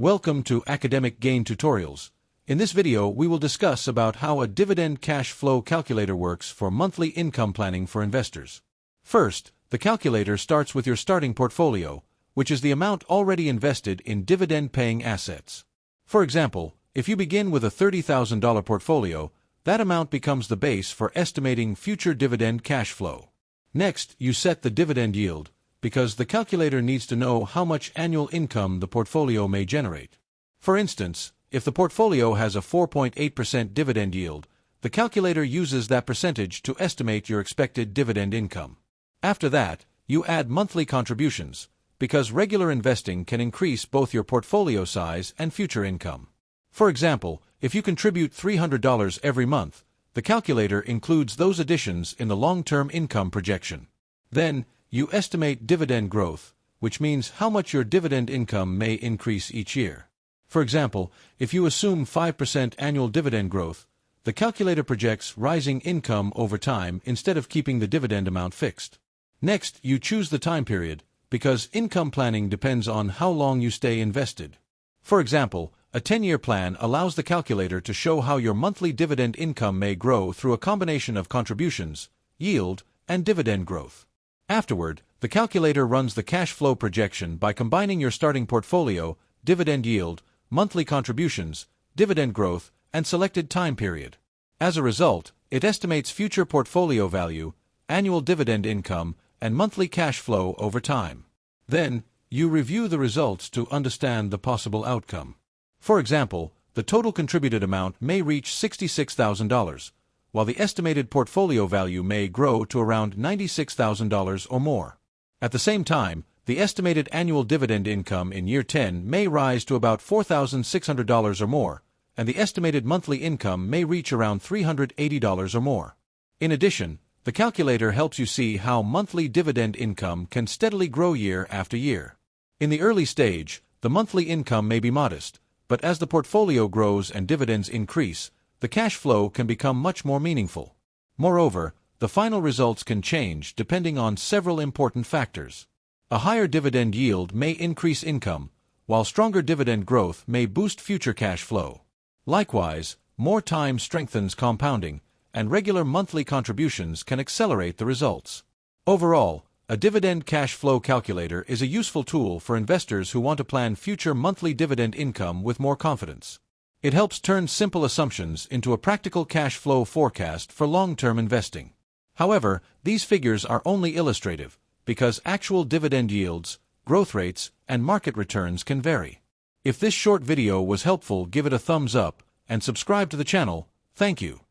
Welcome to Academic Gain Tutorials. In this video, we will discuss about how a dividend cash flow calculator works for monthly income planning for investors. First, the calculator starts with your starting portfolio, which is the amount already invested in dividend-paying assets. For example, if you begin with a $30,000 portfolio, that amount becomes the base for estimating future dividend cash flow. Next, you set the dividend yield, because the calculator needs to know how much annual income the portfolio may generate. For instance, if the portfolio has a 4.8% dividend yield, the calculator uses that percentage to estimate your expected dividend income. After that, you add monthly contributions, because regular investing can increase both your portfolio size and future income. For example, if you contribute $300 every month, the calculator includes those additions in the long-term income projection. Then, you estimate dividend growth, which means how much your dividend income may increase each year. For example, if you assume 5% annual dividend growth, the calculator projects rising income over time instead of keeping the dividend amount fixed. Next, you choose the time period, because income planning depends on how long you stay invested. For example, a 10-year plan allows the calculator to show how your monthly dividend income may grow through a combination of contributions, yield, and dividend growth. Afterward, the calculator runs the cash flow projection by combining your starting portfolio, dividend yield, monthly contributions, dividend growth, and selected time period. As a result, it estimates future portfolio value, annual dividend income, and monthly cash flow over time. Then, you review the results to understand the possible outcome. For example, the total contributed amount may reach $66,000, while the estimated portfolio value may grow to around $96,000 or more. At the same time, the estimated annual dividend income in year 10 may rise to about $4,600 or more, and the estimated monthly income may reach around $380 or more. In addition, the calculator helps you see how monthly dividend income can steadily grow year after year. In the early stage, the monthly income may be modest, but as the portfolio grows and dividends increase, the cash flow can become much more meaningful. Moreover, the final results can change depending on several important factors. A higher dividend yield may increase income, while stronger dividend growth may boost future cash flow. Likewise, more time strengthens compounding, and regular monthly contributions can accelerate the results. Overall, a dividend cash flow calculator is a useful tool for investors who want to plan future monthly dividend income with more confidence. It helps turn simple assumptions into a practical cash flow forecast for long-term investing. However, these figures are only illustrative, because actual dividend yields, growth rates, and market returns can vary. If this short video was helpful, give it a thumbs up, and subscribe to the channel. Thank you.